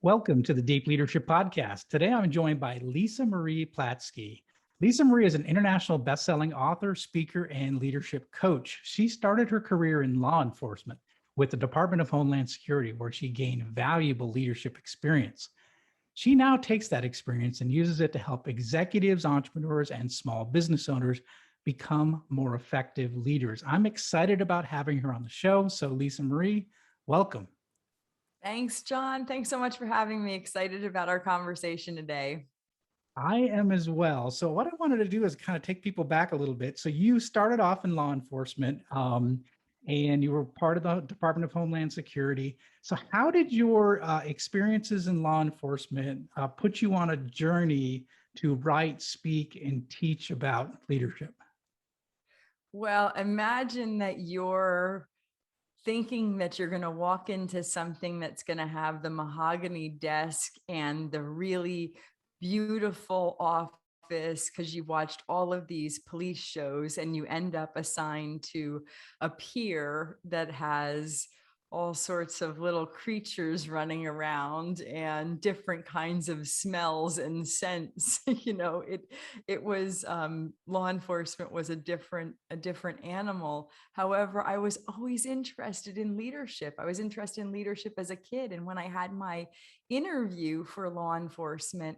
Welcome to the Deep Leadership Podcast. Today I'm joined by Lisa Marie Platske. Lisa Marie is an international best-selling author, speaker, and leadership coach. She started her career in law enforcement with the Department of Homeland Security, where she gained valuable leadership experience. She now takes that experience and uses it to help executives, entrepreneurs, and small business owners become more effective leaders. I'm excited about having her on the show. So Lisa Marie, welcome. Thanks, John. Thanks so much for having me. Excited about our conversation today. I am as well. So what I wanted to do is kind of take people back a little bit. So you started off in law enforcement, and you were part of the Department of Homeland Security. So how did your experiences in law enforcement put you on a journey to write, speak, and teach about leadership? Well, imagine that you're thinking that you're going to walk into something that's going to have the mahogany desk and the really beautiful office because you watched all of these police shows, and you end up assigned to a pier that has all sorts of little creatures running around and different kinds of smells and scents. It was law enforcement was a different animal. However, I was always interested in leadership. I was interested in leadership as a kid, and when I had my interview for law enforcement,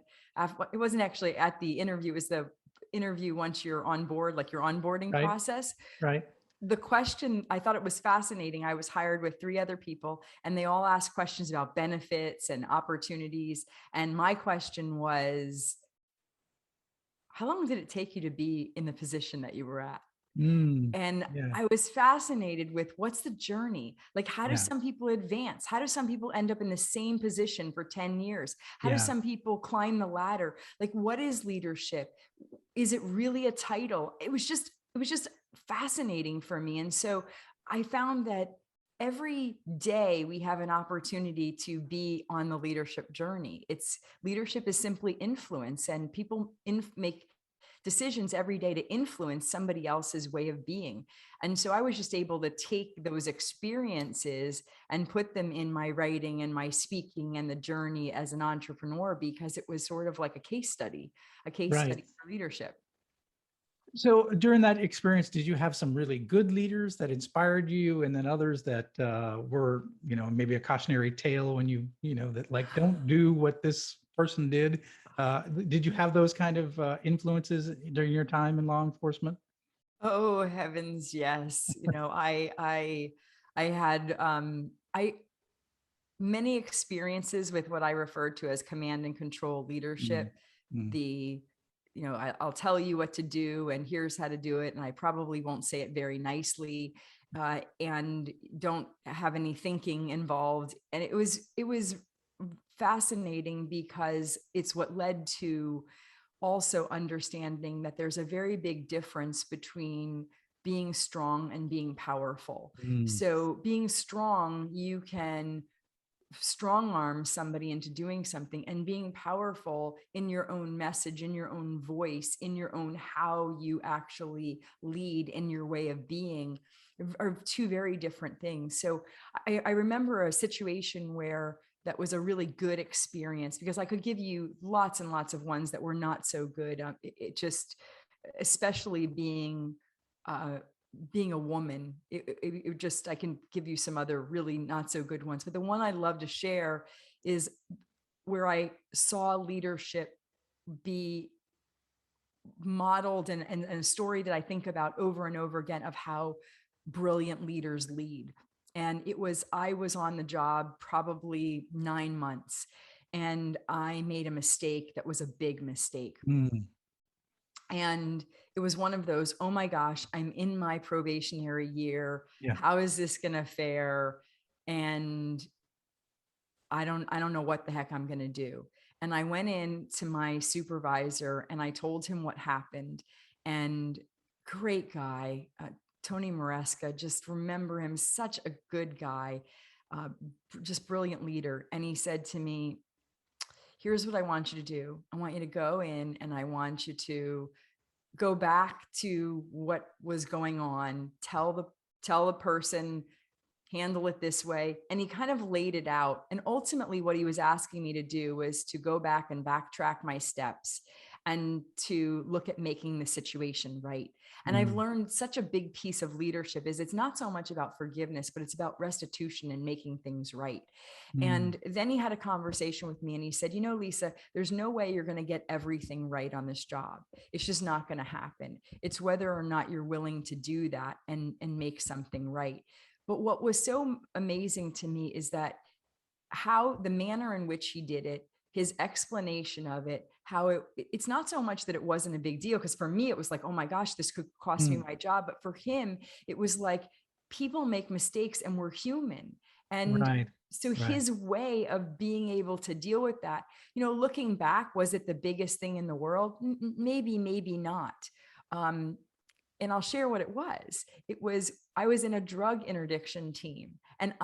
it wasn't actually at the interview, it was the interview once you're on board, like your onboarding Right, process. right. The question, I thought it was fascinating. I was hired with 3 other people, and they all asked questions about benefits and opportunities. And my question was, how long did it take you to be in the position that you were at? And Yeah, I was fascinated with, what's the journey? Like, how do yeah, some people advance? How do some people end up in the same position for 10 years? How do yeah. some people climb the ladder? Like, what is leadership? Is it really a title? It was just fascinating for me. And so I found that every day we have an opportunity to be on the leadership journey. Leadership is simply influence, and people make decisions every day to influence somebody else's way of being. And so I was just able to take those experiences and put them in my writing and my speaking and the journey as an entrepreneur, because it was sort of like a case study Right. for leadership. So during that experience, did you have some really good leaders that inspired you, and then others that were, maybe a cautionary tale when that like, don't do what this person did? Did you have those kind of influences during your time in law enforcement? Oh heavens, yes. I had I many experiences with what I referred to as command and control Mm, leadership. mm. I'll tell you what to do, and here's how to do it. And I probably won't say it very nicely, and don't have any thinking involved. And it was fascinating, because it's what led to also understanding that there's a very big difference between being strong and being powerful. Mm. So being strong, you can strong arm somebody into doing something, and being powerful in your own message, in your own voice, in your own how you actually lead, in your way of being, are 2 very different things. So I remember a situation where that was a really good experience, because I could give you lots and lots of ones that were not so good. It just, especially being a woman, it just, I can give you some other really not so good ones, but the one I love to share is where I saw leadership be modeled, and a story that I think about over and over again, of how brilliant leaders lead. And I was on the job probably 9 months, and I made a mistake that was a big mistake. Mm. And it was one of those, oh my gosh, I'm in my probationary year. Yeah. How is this going to fare? And I don't know what the heck I'm going to do. And I went in to my supervisor and I told him what happened. And great guy, Tony Maresca, just remember him, such a good guy, uh, just brilliant leader. And he said to me, here's what I want you to do. I want you to go in, and I want you to go back to what was going on. Tell the person handle it this way. And he kind of laid it out. And ultimately what he was asking me to do was to go back and backtrack my steps and to look at making the situation right. And I've Mm, learned such a big piece of leadership is it's not so much about forgiveness, but it's about restitution and making things right. mm, And then he had a conversation with me and he said, Lisa, there's no way you're going to get everything right on this job. It's just not going to happen. It's whether or not you're willing to do that and make something right. But what was so amazing to me is that how the manner in which he did it, his explanation of it, how it's not so much that it wasn't a big deal. Because for me, it was like, oh my gosh, this could cost me mm. my job. But for him, it was like people make mistakes and we're human. And Right. so Right. his way of being able to deal with that, looking back, was it the biggest thing in the world? Maybe, maybe not. Um, and I'll share what it was. I was in a drug interdiction team, and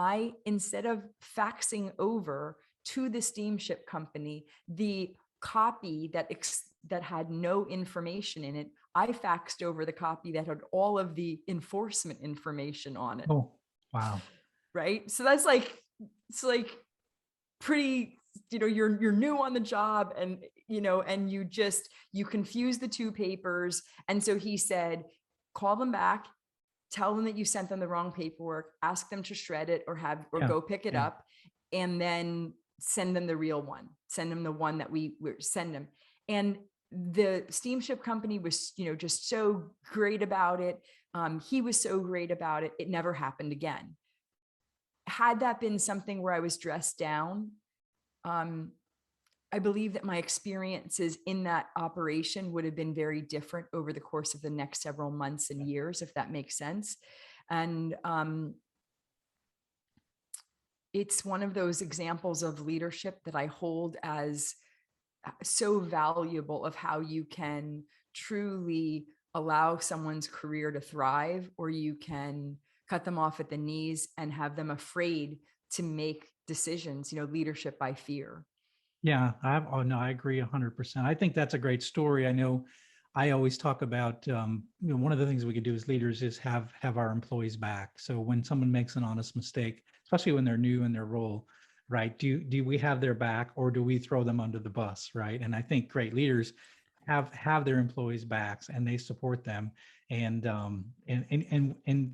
instead of faxing over to the steamship company the copy that had no information in it, I faxed over the copy that had all of the enforcement information on it. Oh, wow. Right. So it's like pretty, you're new on the job, and and you confuse the two papers. And so he said, call them back, tell them that you sent them the wrong paperwork, ask them to shred it or Yeah. go pick it Yeah. up, and then send them the real one, send them the one that we send them. And the steamship company was, just so great about it. He was so great about it. It never happened again. Had that been something where I was dressed down, um, I believe that my experiences in that operation would have been very different over the course of the next several months and years, if that makes sense. And it's one of those examples of leadership that I hold as so valuable, of how you can truly allow someone's career to thrive, or you can cut them off at the knees and have them afraid to make decisions, leadership by fear. Yeah, oh no, I agree 100%. I think that's a great story. I know I always talk about, one of the things we could do as leaders is have our employees back. So when someone makes an honest mistake, especially when they're new in their role, right? Do we have their back, or do we throw them under the bus, right? And I think great leaders have their employees' backs, and they support them, and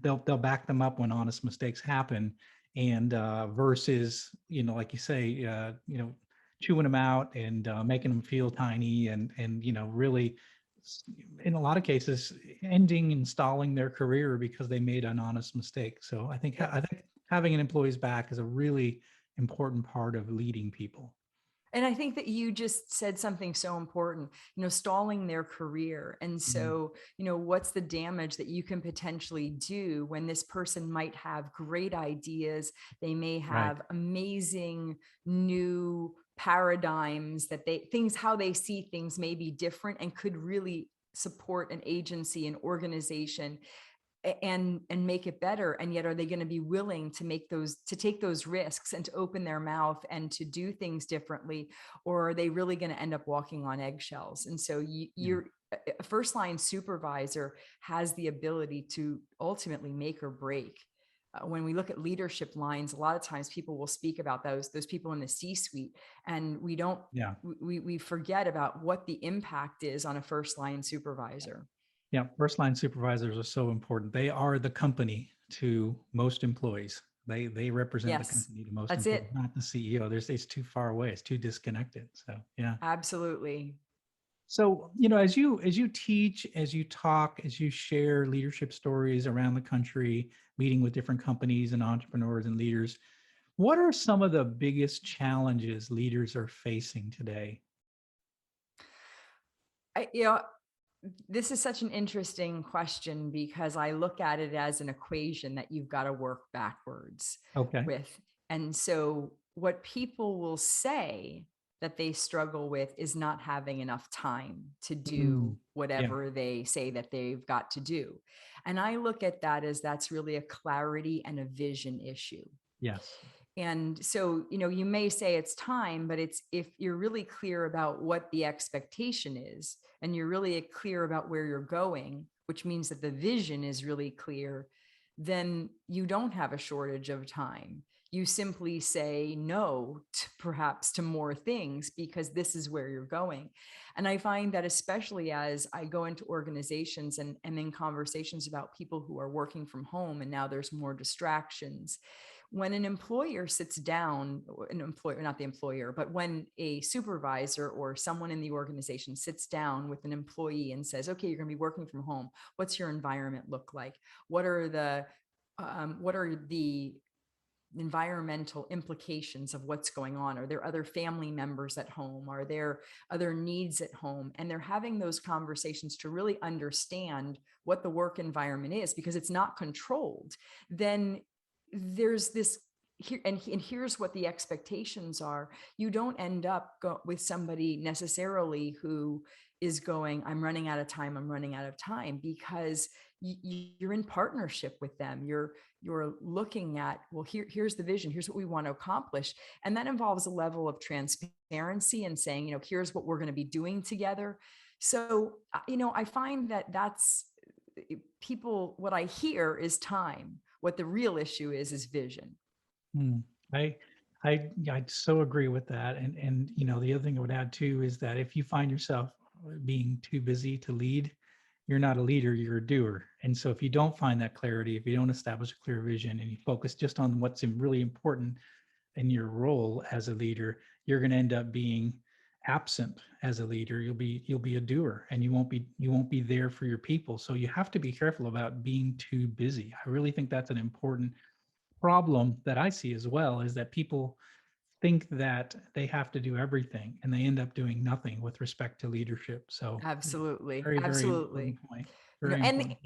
they'll back them up when honest mistakes happen, and versus, like you say, chewing them out and making them feel tiny, and really, in a lot of cases, ending and stalling their career because they made an honest mistake. So Yep. I think having an employee's back is a really important part of leading people. And I think that you just said something so important, stalling their career. And Mhm. so, what's the damage that you can potentially do when this person might have great ideas? They may Right. have amazing new paradigms how they see things may be different and could really support an agency, an organization, and make it better. And yet, are they going to be willing to take those risks and to open their mouth and to do things differently, or are they really going to end up walking on eggshells? And so Yeah. you're a first line supervisor has the ability to ultimately make or break. When we look at leadership lines, a lot of times people will speak about those people in the C-suite, and we don't Yeah. we forget about what the impact is on a first line supervisor. Yeah. First line supervisors are so important. They are the company to most employees. They represent the Yes, company to most that's employees, it. not the CEO. It's too far away. It's too disconnected. So yeah. Absolutely. So, as you teach, as you talk, as you share leadership stories around the country, meeting with different companies and entrepreneurs and leaders, what are some of the biggest challenges leaders are facing today? I, this is such an interesting question because I look at it as an equation that you've got to work backwards Okay. with. And so, what people will say that they struggle with is not having enough time to do Mm, yeah. whatever they say that they've got to do. And I look at that as that's really a clarity and a vision issue. Yes. And so, you may say it's time, but it's if you're really clear about what the expectation is and you're really clear about where you're going, which means that the vision is really clear, then you don't have a shortage of time. You simply say no, perhaps to more things, because this is where you're going. And I find that especially as I go into organizations and in conversations about people who are working from home, and now there's more distractions. When an employer sits down, an employer, not the employer, but when a supervisor or someone in the organization sits down with an employee and says, okay, you're going to be working from home. What's your environment look like? What are the environmental implications of what's going on? Are there other family members at home? Are there other needs at home? And they're having those conversations to really understand what the work environment is, because it's not controlled. Then there's this here, and here's what the expectations are. You don't end up with somebody necessarily who is going, I'm running out of time, I'm running out of time, because you're in partnership with them. You're looking at, well, here's the vision, here's what we want to accomplish. And that involves a level of transparency and saying, here's what we're going to be doing together. So, I find that that's people, what I hear is time. What the real issue is vision. I so agree with that. And the other thing I would add too is that if you find yourself being too busy to lead, you're not a leader, you're a doer. And so if you don't find that clarity, if you don't establish a clear vision and you focus just on what's really important in your role as a leader, you're going to end up being absent as a leader. You'll be a doer, and you won't be there for your people. So you have to be careful about being too busy. I really think that's an important problem that I see as well, is that people think that they have to do everything and they end up doing nothing with respect to leadership. So absolutely, very, very absolutely. important point. Very important.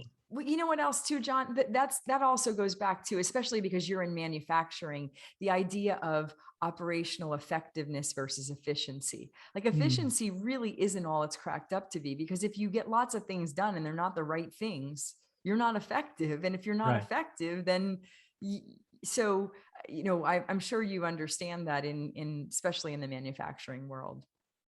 You know what else too, John? That also goes back to, especially because you're in manufacturing, the idea of operational effectiveness versus efficiency. Like efficiency really isn't all it's cracked up to be, because if you get lots of things done and they're not the right things, you're not effective. And if you're not effective, then I'm sure you understand that in especially in the manufacturing world.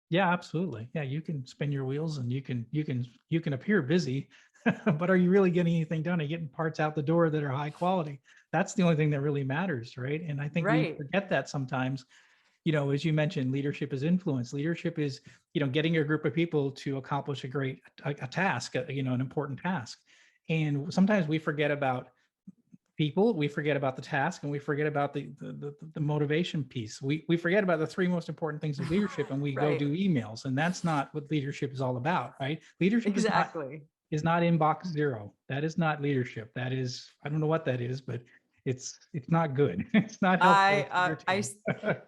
Yeah, absolutely. Yeah, you can spin your wheels and you can appear busy, but are you really getting anything done? Are you getting parts out the door that are high quality? That's the only thing that really matters, right? And I think we forget that sometimes. As you mentioned, leadership is influence. Leadership is, getting a group of people to accomplish a task, an important task. And sometimes we forget about people, we forget about the task, and we forget about the motivation piece. We forget about the three most important things of leadership, and we go do emails, and that's not what leadership is all about, right? Leadership is not inbox zero. That is not leadership. That is, I don't know what that is, but it's not good. It's not helpful.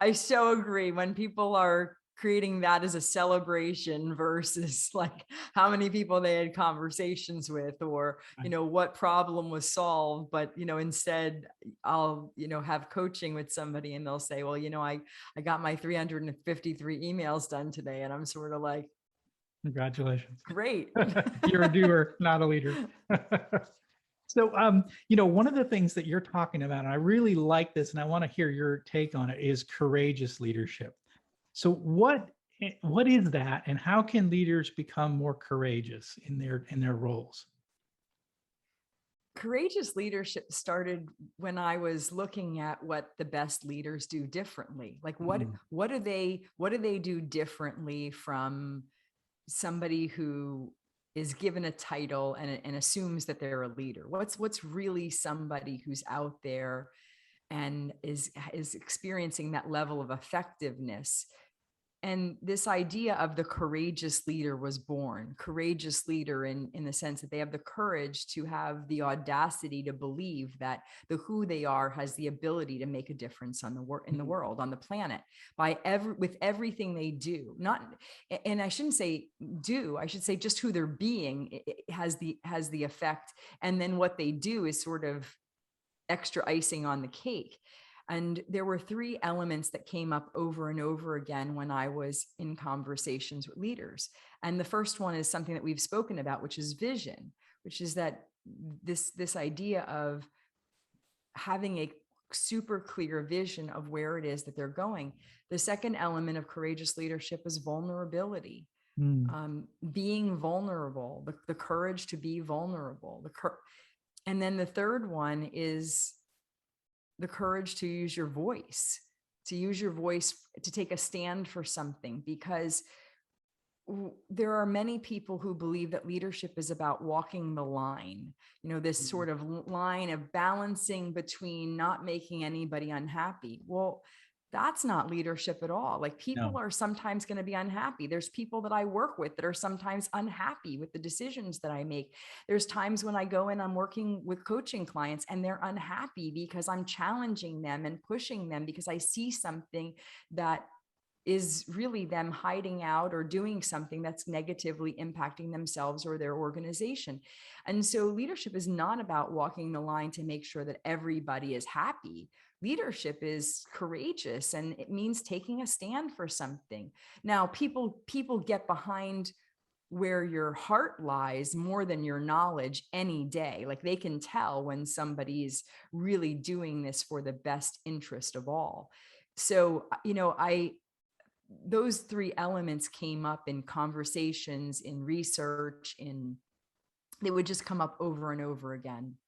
I so agree. When people are creating that as a celebration versus like how many people they had conversations with, or what problem was solved, but instead I'll have coaching with somebody and they'll say, well, I got my 353 emails done today, and I'm sort of like, congratulations. Great. You're a doer, not a leader. So, one of the things that you're talking about, and I really like this, and I want to hear your take on it, is courageous leadership. So what is that, and how can leaders become more courageous in their roles? Courageous leadership started when I was looking at what the best leaders do differently. Like what do they do differently from somebody who is given a title and assumes that they're a leader? What's really somebody who's out there and is experiencing that level of effectiveness? And this idea of the courageous leader was born. Courageous leader in the sense that they have the courage to have the audacity to believe that the who they are has the ability to make a difference on in the world, on the planet, with everything they do. And I shouldn't say do, I should say just who they're being has the effect. And then what they do is sort of extra icing on the cake. And there were three elements that came up over and over again when I was in conversations with leaders. And the first one is something that we've spoken about, which is vision, which is that this idea of having a super clear vision of where it is that they're going. The second element of courageous leadership is vulnerability. Being vulnerable, the courage to be vulnerable, And then the third one is the courage to use your voice, to take a stand for something, because there are many people who believe that leadership is about walking the line, this sort of line of balancing between not making anybody unhappy. Well, that's not leadership at all. Like, people No. are sometimes going to be unhappy. There's people that I work with that are sometimes unhappy with the decisions that I make. There's times when I go in, I'm working with coaching clients and they're unhappy because I'm challenging them and pushing them because I see something that is really them hiding out or doing something that's negatively impacting themselves or their organization. And so leadership is not about walking the line to make sure that everybody is happy. Leadership is courageous, and it means taking a stand for something. Now, people get behind where your heart lies more than your knowledge any day. Like, they can tell when somebody's really doing this for the best interest of all. So, those three elements came up in conversations, in research, they would just come up over and over again.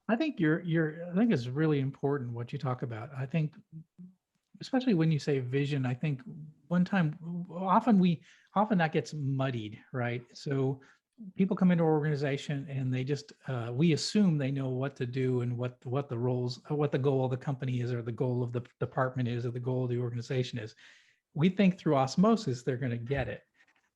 I think I think it's really important what you talk about. I think, especially when you say vision, I think often that gets muddied, right? So people come into our organization and they just, we assume they know what to do and what the roles, or what the goal of the company is, or the goal of the department is, or the goal of the organization is. We think through osmosis they're going to get it.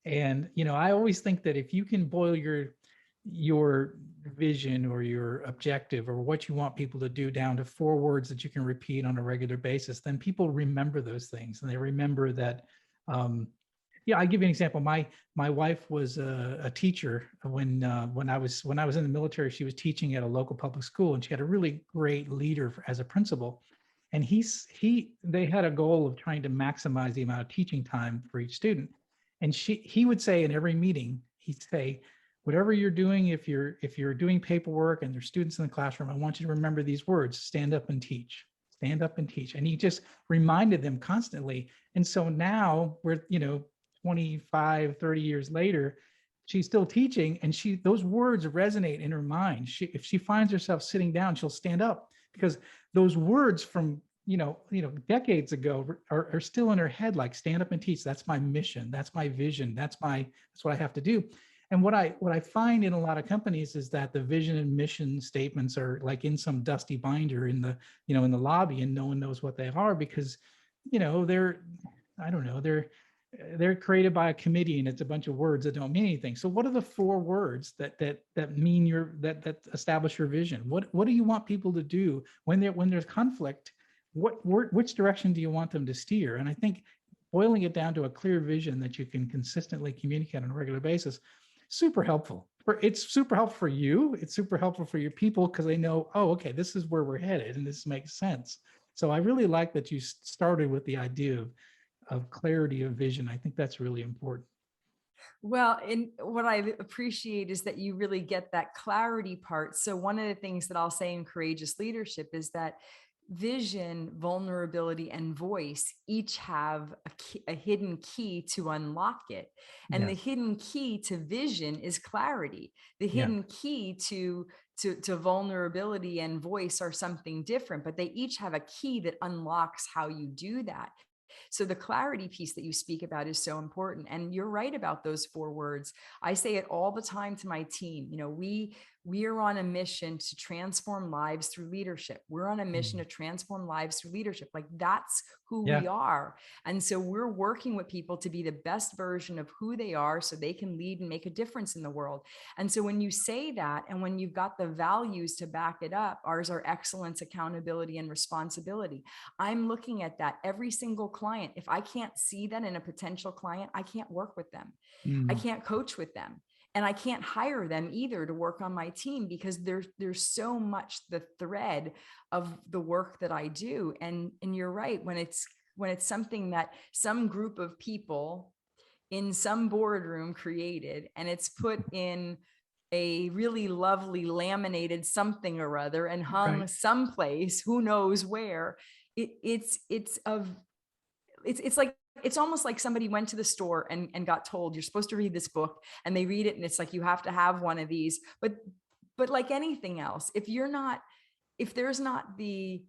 And I always think that if you can boil your vision or your objective or what you want people to do down to 4 words that you can repeat on a regular basis, then people remember those things, and they remember that. I give you an example. My wife was a teacher when I was in the military. She was teaching at a local public school, and she had a really great leader as a principal. And they had a goal of trying to maximize the amount of teaching time for each student. And he would say in every meeting, he'd say, whatever you're doing, if you're doing paperwork and there's students in the classroom, I want you to remember these words: stand up and teach, stand up and teach. And he just reminded them constantly. And so now we're, 25, 30 years later, she's still teaching, and those words resonate in her mind. If she finds herself sitting down, she'll stand up, because those words from decades ago are still in her head, like stand up and teach. That's my mission. That's my vision. That's what I have to do. And what I find in a lot of companies is that the vision and mission statements are like in some dusty binder in the lobby, and no one knows what they are, because they're created by a committee, and it's a bunch of words that don't mean anything. So what are the 4 words that mean that establish your vision? What do you want people to do when there's conflict? Which direction do you want them to steer? And I think boiling it down to a clear vision that you can consistently communicate on a regular basis, super helpful. It's super helpful for you. It's super helpful for your people, because they know, oh, okay, this is where we're headed and this makes sense. So I really like that you started with the idea of clarity of vision. I think that's really important. Well, and what I appreciate is that you really get that clarity part. So one of the things that I'll say in courageous leadership is that vision, vulnerability, and voice each have a hidden key to unlock it. And the Yes. hidden key to vision is clarity. The Yeah. hidden key to vulnerability and voice are something different, but they each have a key that unlocks how you do that. So the clarity piece that you speak about is so important. And you're right about those 4 words. I say it all the time to my team. We are on a mission to transform lives through leadership. We're on a mission to transform lives through leadership. Like, that's who we are. And so we're working with people to be the best version of who they are, so they can lead and make a difference in the world. And so when you say that, and when you've got the values to back it up, ours are excellence, accountability, and responsibility. I'm looking at that every single client. If I can't see that in a potential client, I can't work with them. I can't coach with them. And I can't hire them either to work on my team, because there's so much the thread of the work that I do. And you're right, when it's something that some group of people in some boardroom created, and it's put in a really lovely laminated something or other and hung someplace, who knows where, it's like, it's almost like somebody went to the store and got told, you're supposed to read this book, and they read it, and it's like, you have to have one of these, but But like anything else, if there's not the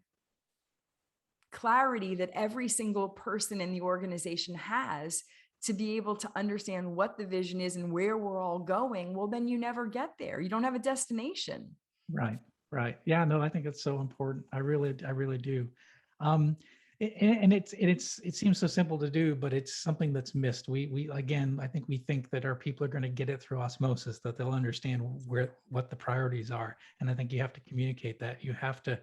clarity that every single person in the organization has to be able to understand what the vision is and where we're all going, well, then you never get there. You don't have a destination. Right, right. Yeah, no, I think it's so important. I really do. Um, and it seems so simple to do, but it's something that's missed. We again, I think we think that our people are going to get it through osmosis, that they'll understand what the priorities are. And I think you have to communicate that. You have to,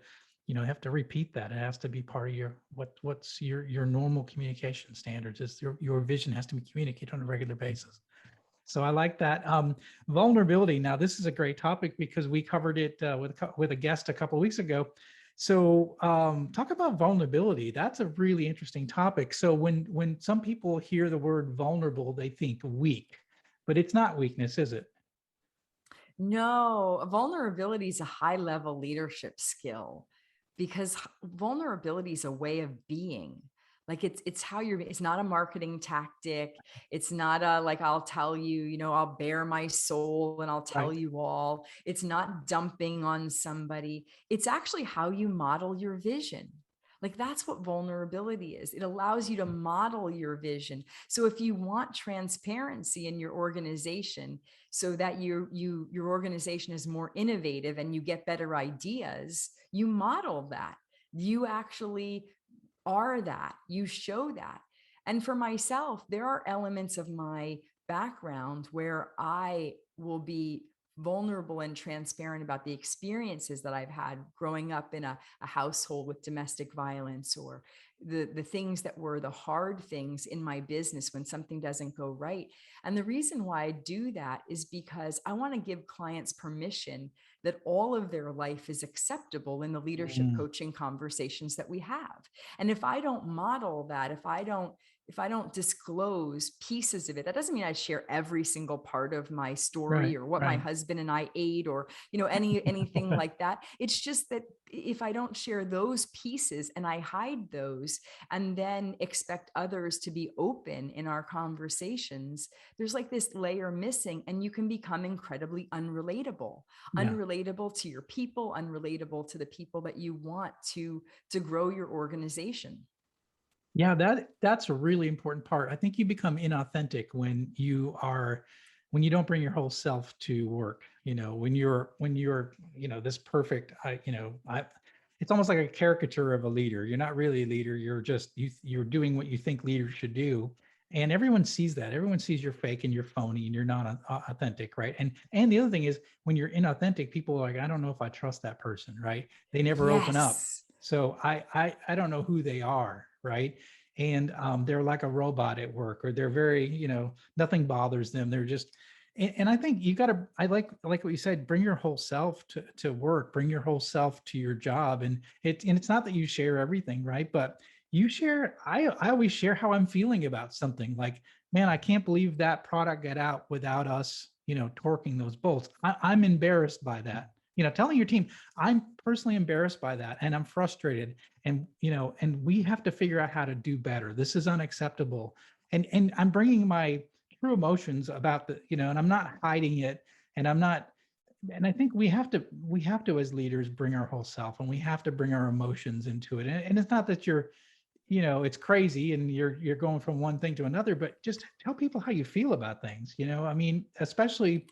have to repeat that. It has to be part of what's your normal communication standards. Is your vision has to be communicated on a regular basis. So I like that. Vulnerability. Now, this is a great topic because we covered it with a guest a couple of weeks ago. So talk about vulnerability. That's a really interesting topic. So when some people hear the word vulnerable, they think weak, but it's not weakness, is it? No, vulnerability is a high level leadership skill because vulnerability is a way of being. Like it's how you're, it's not a marketing tactic. It's not a like, I'll tell you, I'll bare my soul and I'll tell Right. you all. It's not dumping on somebody. It's actually how you model your vision. Like that's what vulnerability is. It allows you to model your vision. So if you want transparency in your organization, so that your organization is more innovative and you get better ideas, you model that. You actually are that. You show that. And for myself, there are elements of my background where I will be vulnerable and transparent about the experiences that I've had growing up in a household with domestic violence, or the things that were the hard things in my business when something doesn't go right. And the reason why I do that is because I want to give clients permission that all of their life is acceptable in the leadership Mm, coaching conversations that we have. And if I don't model that, if I don't disclose pieces of it, that doesn't mean I share every single part of my story right, or what my right. husband and I ate, or anything like that. It's just that if I don't share those pieces and I hide those and then expect others to be open in our conversations, there's like this layer missing, and you can become incredibly unrelatable. Yeah. Unrelatable to your people, unrelatable to the people that you want to grow your organization. Yeah, that's a really important part. I think you become inauthentic when you don't bring your whole self to work. When you're this perfect. It's almost like a caricature of a leader. You're not really a leader. You're doing what you think leaders should do, and everyone sees that. Everyone sees you're fake and you're phony and you're not authentic, right? And the other thing is when you're inauthentic, people are like, I don't know if I trust that person, right? They never open up. Yes. So I don't know who they are, right? And they're like a robot at work, or they're very, nothing bothers them. They're just, and I think you got to, I like what you said, bring your whole self to work, bring your whole self to your job. And it's not that you share everything, right? But you share, I always share how I'm feeling about something. Like, man, I can't believe that product got out without us, torquing those bolts. I'm embarrassed by that. Telling your team, I'm personally embarrassed by that and I'm frustrated, and we have to figure out how to do better. This is unacceptable. And I'm bringing my true emotions about and I'm not hiding it, and I'm not. And I think we have to as leaders bring our whole self, and we have to bring our emotions into it. And it's not that it's crazy and you're going from one thing to another, but just tell people how you feel about things. I mean, especially,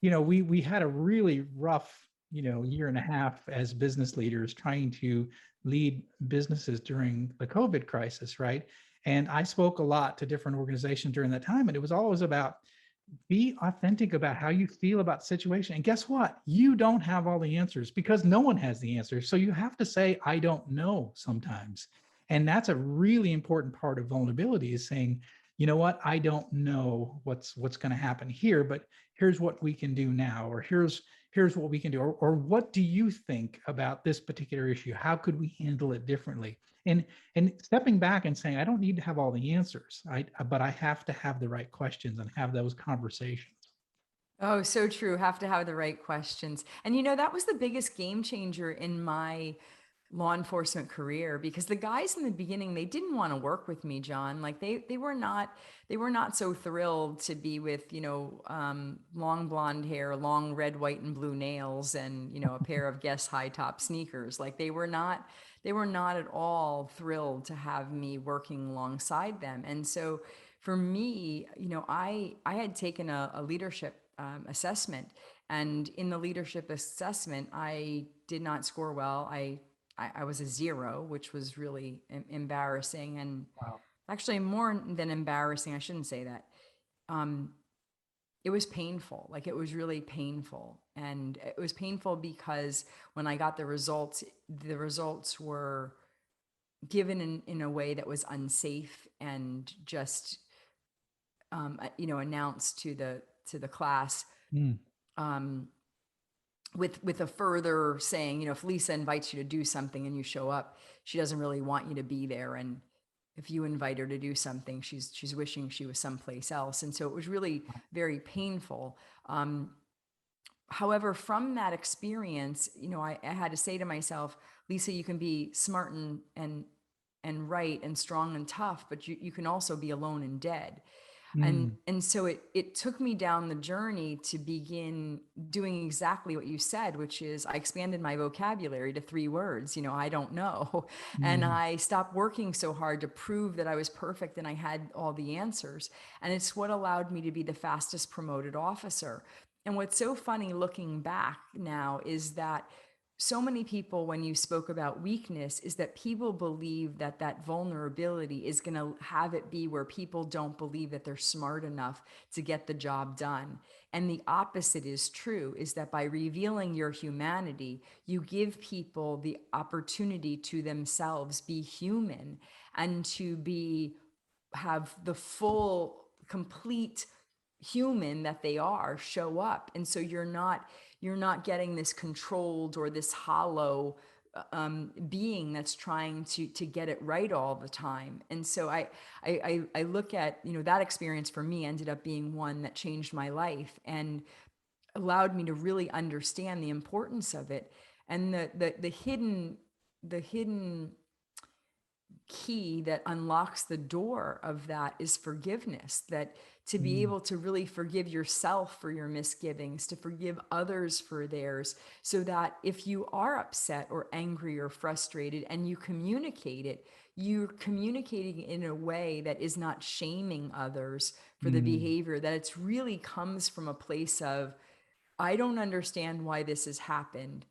we had a really rough, year and a half as business leaders trying to lead businesses during the COVID crisis, right? And I spoke a lot to different organizations during that time, and it was always about be authentic about how you feel about the situation. And guess what? You don't have all the answers because no one has the answers. So you have to say, I don't know sometimes. And that's a really important part of vulnerability, is saying, you know what, I don't know what's going to happen here, but here's what we can do now, or here's what we can do, or what do you think about this particular issue? How could we handle it differently? And stepping back and saying, I don't need to have all the answers, but I have to have the right questions and have those conversations. Oh, so true. Have to have the right questions. And that was the biggest game changer in my law enforcement career, because the guys in the beginning, they didn't want to work with me, John. Like they were not so thrilled to be with, long blonde hair, long red, white, and blue nails, and, a pair of Guess high top sneakers. Like they were not at all thrilled to have me working alongside them. And so for me, I had taken a leadership assessment, and in the leadership assessment, I did not score well. I was a 0, which was really embarrassing, and Wow. actually more than embarrassing. I shouldn't say that. Um, it was painful. Like it was really painful, and it was painful because when I got the results were given in a way that was unsafe and just announced to the class, Mm, um, with a further saying, if Lisa invites you to do something and you show up, she doesn't really want you to be there. And if you invite her to do something, she's wishing she was someplace else. And so it was really very painful. However, from that experience, I had to say to myself, Lisa, you can be smart and right and strong and tough, but you can also be alone and dead. and mm, and so it took me down the journey to begin doing exactly what you said, which is I expanded my vocabulary to 3 words, I don't know. And mm, I stopped working so hard to prove that I was perfect and I had all the answers. And it's what allowed me to be the fastest promoted officer. And what's so funny looking back now is that so many people, when you spoke about weakness, is that people believe that that vulnerability is going to have it be where people don't believe that they're smart enough to get the job done. And the opposite is true, is that by revealing your humanity, you give people the opportunity to themselves be human and to have the full, complete human that they are show up. And so you're not getting this controlled or this hollow being that's trying to get it right all the time. And so I look at, that experience for me ended up being one that changed my life and allowed me to really understand the importance of it. And the hidden key that unlocks the door of that is forgiveness. That to be mm, able to really forgive yourself for your misgivings, to forgive others for theirs, so that if you are upset or angry or frustrated and you communicate it, you're communicating in a way that is not shaming others for the mm, behavior, that it's really comes from a place of, I don't understand why this has happened.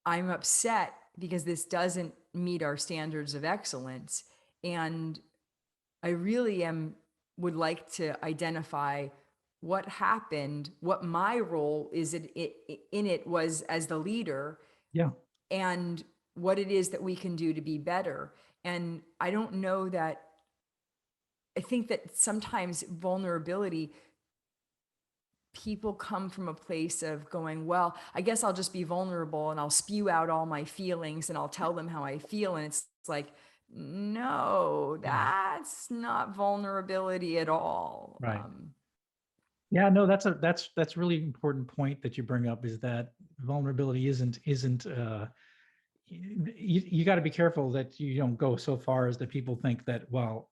I'm upset because this doesn't meet our standards of excellence. And I really would like to identify what happened, what my role is in it was as the leader, yeah. and what it is that we can do to be better. And I don't know that, I think that sometimes vulnerability, people come from a place of going, well, I guess I'll just be vulnerable and I'll spew out all my feelings and I'll tell them how I feel. And it's like, no, Yeah. that's not vulnerability at all. Right. Yeah, no, that's really important point that you bring up, is that vulnerability isn't you got to be careful that you don't go so far as that people think that, well,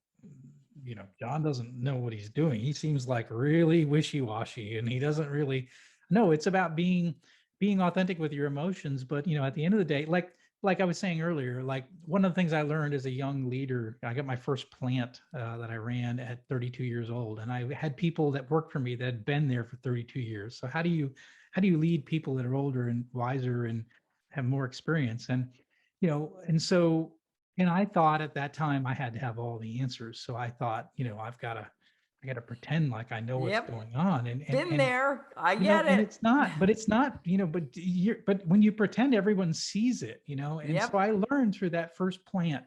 John doesn't know what he's doing. He seems like really wishy-washy and he doesn't really. No, it's about being authentic with your emotions. But at the end of the day, like I was saying earlier, like one of the things I learned as a young leader, I got my first plant that I ran at 32 years old, and I had people that worked for me that had been there for 32 years. So how do you lead people that are older and wiser and have more experience? And I thought at that time I had to have all the answers. So I thought, I got to pretend like I know what's Yep. going on. And and Been and there. I get and it. but when you pretend, everyone sees it. And so Yep. I learned through that first plant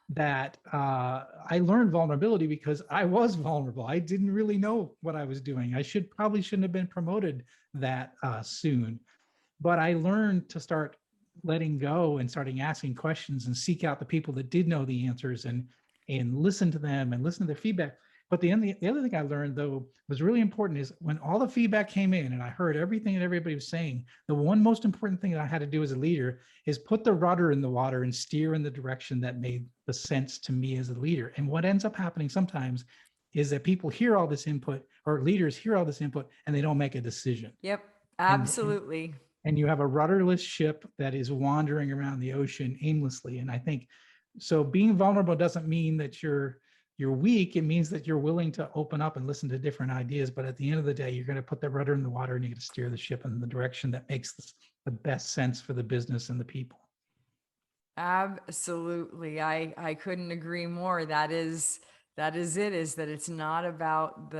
that I learned vulnerability because I was vulnerable. I didn't really know what I was doing. I probably shouldn't have been promoted that soon, but I learned to start letting go and starting asking questions and seek out the people that did know the answers and listen to them and listen to their feedback. But the other thing I learned, though, was really important is when all the feedback came in and I heard everything that everybody was saying, the one most important thing that I had to do as a leader is put the rudder in the water and steer in the direction that made the sense to me as a leader. And what ends up happening sometimes is that people hear all this input, or leaders hear all this input, and they don't make a decision. Yep, And absolutely. and you have a rudderless ship that is wandering around the ocean aimlessly. And I think so being vulnerable doesn't mean that you're weak. It means that you're willing to open up and listen to different ideas. But at the end of the day, you're going to put the rudder in the water and you're going to steer the ship in the direction that makes the best sense for the business and the people. Absolutely. I couldn't agree more. That is it, is that it's not about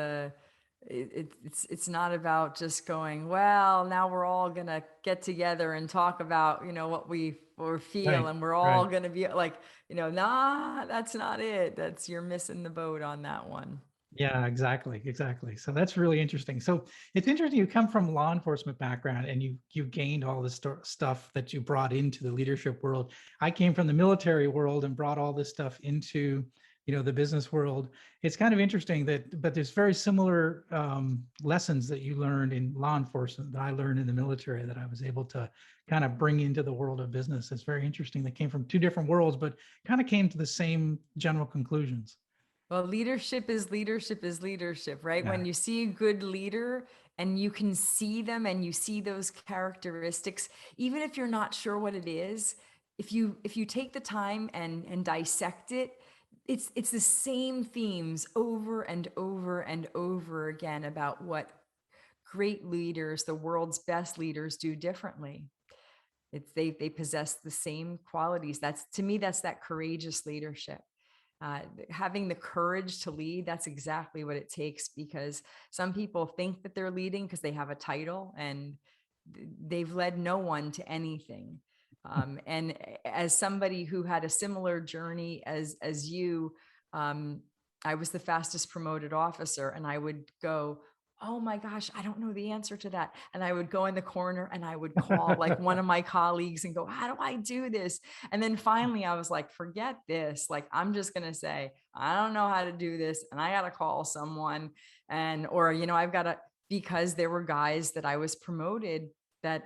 it's not about just going, well, now we're all gonna get together and talk about, what we feel, Right. and we're all Right. gonna be like, nah, that's not it. You're missing the boat on that one. Yeah, exactly. Exactly. So that's really interesting. So it's interesting you come from law enforcement background and you gained all this stuff that you brought into the leadership world. I came from the military world and brought all this stuff into, the business world. It's kind of interesting but there's very similar lessons that you learned in law enforcement that I learned in the military that I was able to kind of bring into the world of business. It's very interesting. They came from two different worlds, but kind of came to the same general conclusions. Well, leadership is leadership is leadership, right? Yeah. When you see a good leader and you can see them and you see those characteristics, even if you're not sure what it is, if you take the time and dissect it, it's the same themes over and over and over again about what great leaders, the world's best leaders, do differently. They possess the same qualities. That's, to me, that's that courageous leadership. Having the courage to lead, that's exactly what it takes, because some people think that they're leading because they have a title, and they've led no one to anything. And as somebody who had a similar journey as you, I was the fastest promoted officer, and I would go, oh my gosh, I don't know the answer to that. And I would go in the corner and I would call like one of my colleagues and go, how do I do this? And then finally I was like, forget this. Like, I'm just going to say, I don't know how to do this. And I got to call someone, or, I've got to, because there were guys that I was promoted that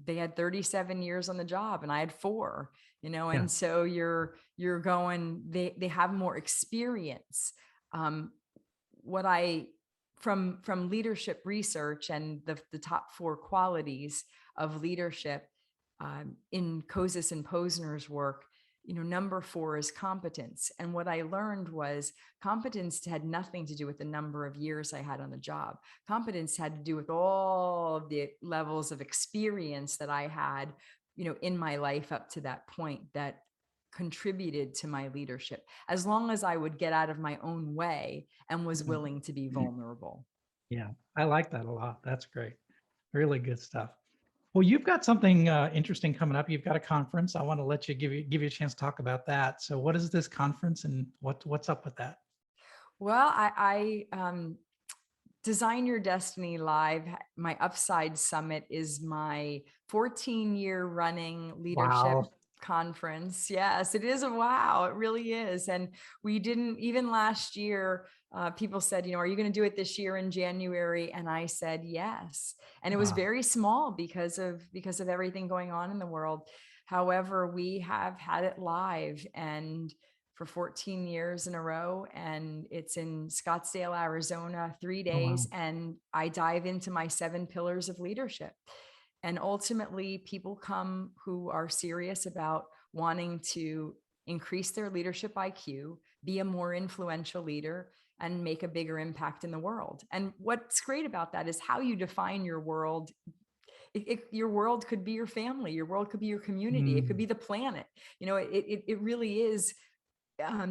they had 37 years on the job and I had 4, Yeah. and so you're going, they have more experience. What I from leadership research and the top 4 qualities of leadership, in Kosis and Posner's work, number 4 is competence. And what I learned was competence had nothing to do with the number of years I had on the job. Competence had to do with all of the levels of experience that I had, in my life up to that point, that contributed to my leadership, as long as I would get out of my own way and was willing to be vulnerable. Yeah, I like that a lot. That's great. Really good stuff. Well, you've got something interesting coming up. You've got a conference. I want to let you give you a chance to talk about that. So, what is this conference, and what's up with that? Well, I Design Your Destiny Live, my Upside Summit, is my 14-year running leadership Wow. conference. Yes, it is a wow. It really is. And we didn't, even last year, people said, are you going to do it this year in January? And I said, yes. And it was Wow. very small because of everything going on in the world. However, we have had it live and for 14 years in a row, and it's in Scottsdale, Arizona, 3 Oh, wow. days. And I dive into my 7 pillars of leadership. And ultimately, people come who are serious about wanting to increase their leadership IQ, be a more influential leader, and make a bigger impact in the world. And what's great about that is how you define your world. Your world could be your family, your world could be your community, it could Mm, be the planet. It really is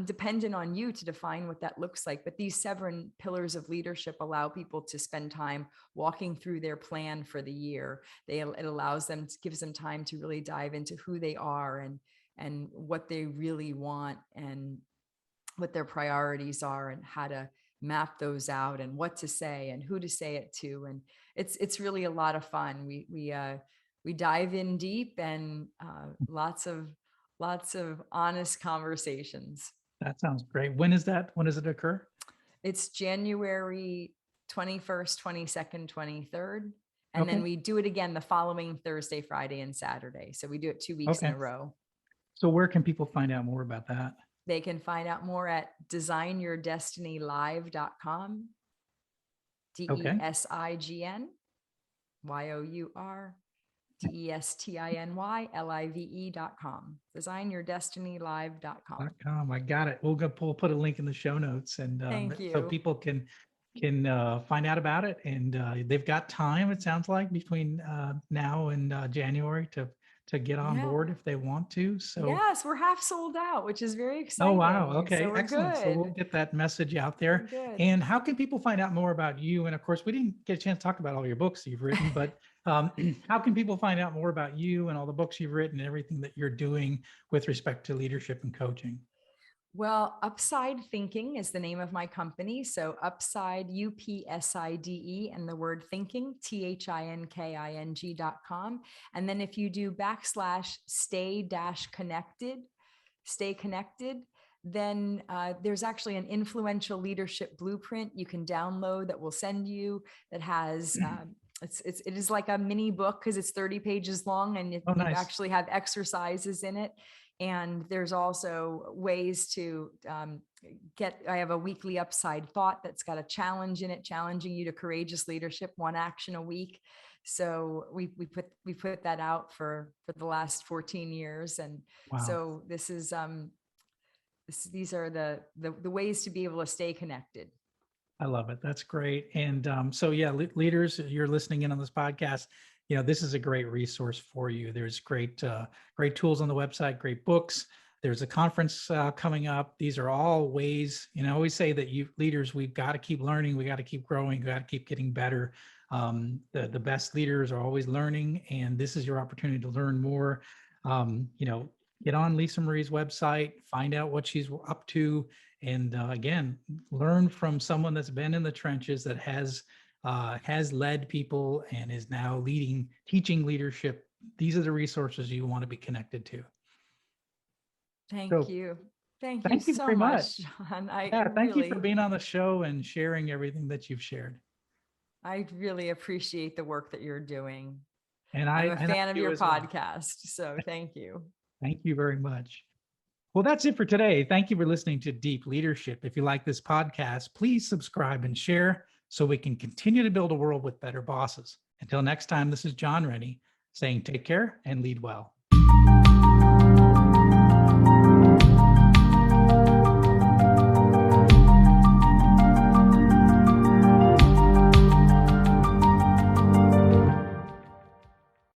dependent on you to define what that looks like. But these 7 pillars of leadership allow people to spend time walking through their plan for the year. It allows them, gives them time to really dive into who they are and what they really want and what their priorities are and how to map those out and what to say and who to say it to. And it's really a lot of fun. We dive in deep, and lots of honest conversations. that sounds great. When is that? When does it occur? It's January 21st, 22nd, 23rd. And Okay. then we do it again the following Thursday, Friday, and Saturday. So we do it 2 weeks in Okay. a row. So where can people find out more about that? They can find out more at designyourdestinylive.com. Okay. DESIGNYOURDESTINYLIVE.com. Designyourdestinylive.com. I got it. We'll put a link in the show notes, and Thank so you. people can find out about it. And they've got time, it sounds like, between now and January to get on Yeah. board if they want to. So Yes, we're half sold out, which is very oh exciting. wow, So okay, we're excellent. So we'll good. get that message out We're there. good. And how can people find out more about you? And of course, we didn't get a chance to talk about all your books you've written, but how can people find out more about you and all the books you've written and everything that you're doing with respect to leadership and coaching? Well, Upside Thinking is the name of my company. So Upside, UPSIDE, and the word thinking, THINKING.com. And then if you do stay connected, then there's actually an influential leadership blueprint you can download that we'll send you that has it is like a mini book because it's 30 pages long, and Oh, we nice. actually have exercises in it. And there's also ways to I have a weekly Upside Thought that's got a challenge in it, challenging you to courageous leadership, 1 action a week. So we put that out for the last 14 years. And Wow. so this is these are the ways to be able to stay connected. I love it. That's great. And so, yeah, leaders, you're listening in on this podcast. This is a great resource for you. There's great tools on the website, great books. There's a conference coming up. These are all ways, I always say that you leaders, we've got to keep learning. We got to keep growing. We got to keep getting better. The best leaders are always learning, and this is your opportunity to learn more. Get on Lisa Marie's website, find out what she's up to. And again, learn from someone that's been in the trenches, that has led people and is now teaching leadership. These are the resources you want to be connected to. Thank you. Thank you so very much, John. Thank you for being on the show and sharing everything that you've shared. I really appreciate the work that you're doing. And I'm a fan of your podcast. Well. So thank you. Thank you very much. Well, that's it for today. Thank you for listening to Deep Leadership. If you like this podcast, please subscribe and share so we can continue to build a world with better bosses. Until next time, this is John Rennie saying take care and lead well.